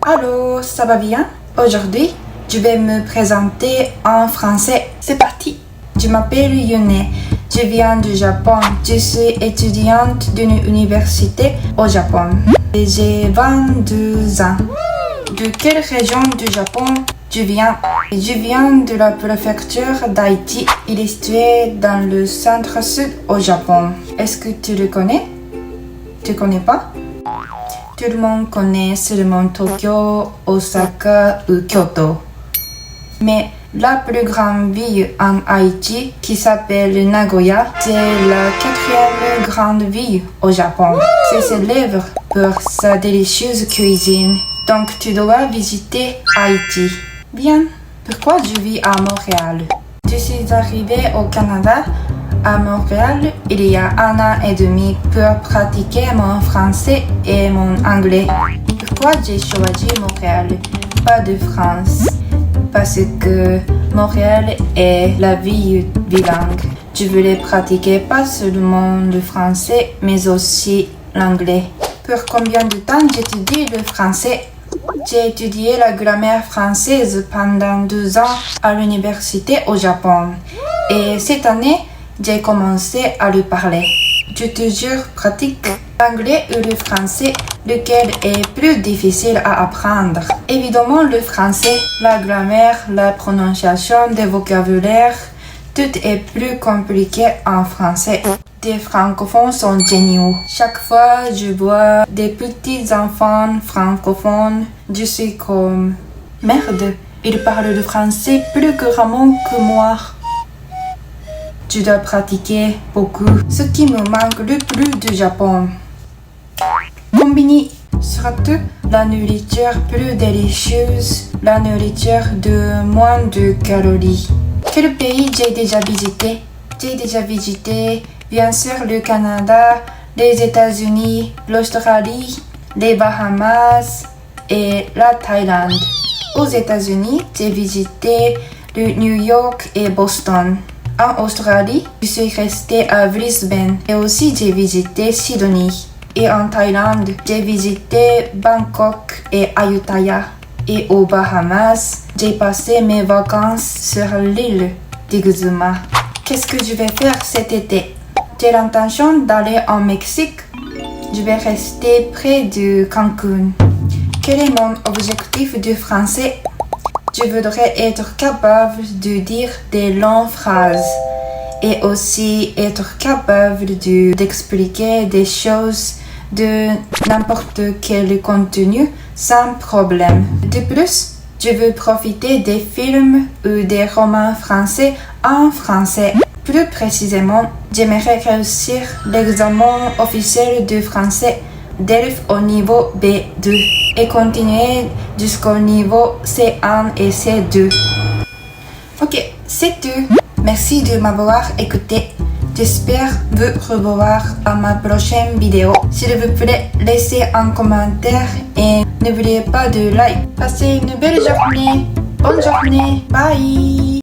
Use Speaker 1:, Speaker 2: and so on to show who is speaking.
Speaker 1: Allô, ça va bien? Aujourd'hui, je vais me présenter en français. C'est parti! Je m'appelle Yune. Je viens du Japon. Je suis étudiante d'une université au Japon. Et j'ai 22 ans. De quelle région du Japon je viens? Je viens de la préfecture d'Aichi. Il est situé dans le centre-sud au Japon. Est-ce que tu le connais? Tu connais pas? Tout le monde connaît seulement Tokyo, Osaka ou Kyoto. Mais la plus grande ville en Haïti, qui s'appelle Nagoya, c'est la 4e grande ville au Japon. C'est célèbre pour sa délicieuse cuisine. Donc tu dois visiter Haïti. Bien, pourquoi je vis à Montréal? Je suis arrivée au Canada, à Montréal, il y a 1 an et demi pour pratiquer mon français et mon anglais. Pourquoi j'ai choisi Montréal, pas de France? Parce que Montréal est la ville bilingue. Je voulais pratiquer pas seulement le français, mais aussi l'anglais. Pour combien de temps j'étudie le français? J'ai étudié la grammaire française pendant 2 ans à l'université au Japon. Et cette année, j'ai commencé à le parler. Je te jure, pratique l'anglais ou le français, lequel est plus difficile à apprendre. Évidemment, le français, la grammaire, la prononciation des vocabulaires, tout est plus compliqué en français. Des francophones sont géniaux. Chaque fois, je vois des petits enfants francophones, je suis comme merde, ils parlent le français plus couramment que moi. Je dois pratiquer beaucoup. Ce qui me manque le plus du Japon. Combini, surtout la nourriture plus délicieuse, la nourriture de moins de calories. Quel pays j'ai déjà visité? J'ai déjà visité, bien sûr, le Canada, les États-Unis, l'Australie, les Bahamas et la Thaïlande. Aux États-Unis, j'ai visité le New York et Boston. En Australie, je suis restée à Brisbane et aussi j'ai visité Sydney. Et en Thaïlande, j'ai visité Bangkok et Ayutthaya. Et aux Bahamas, j'ai passé mes vacances sur l'île d'Ixuma. Qu'est-ce que je vais faire cet été? J'ai l'intention d'aller en Mexique. Je vais rester près de Cancun. Quel est mon objectif du français? Je voudrais être capable de dire des longues phrases et aussi être capable d'expliquer des choses de n'importe quel contenu sans problème. De plus, je veux profiter des films ou des romans français en français. Plus précisément, j'aimerais réussir l'examen officiel de français DELF au niveau B2 et continuer jusqu'au niveau C1 et C2. Ok, c'est tout. Merci de m'avoir écouté. J'espère vous revoir à ma prochaine vidéo. S'il vous plaît, laissez un commentaire et n'oubliez pas de like. Passez une belle journée. Bonne journée. Bye.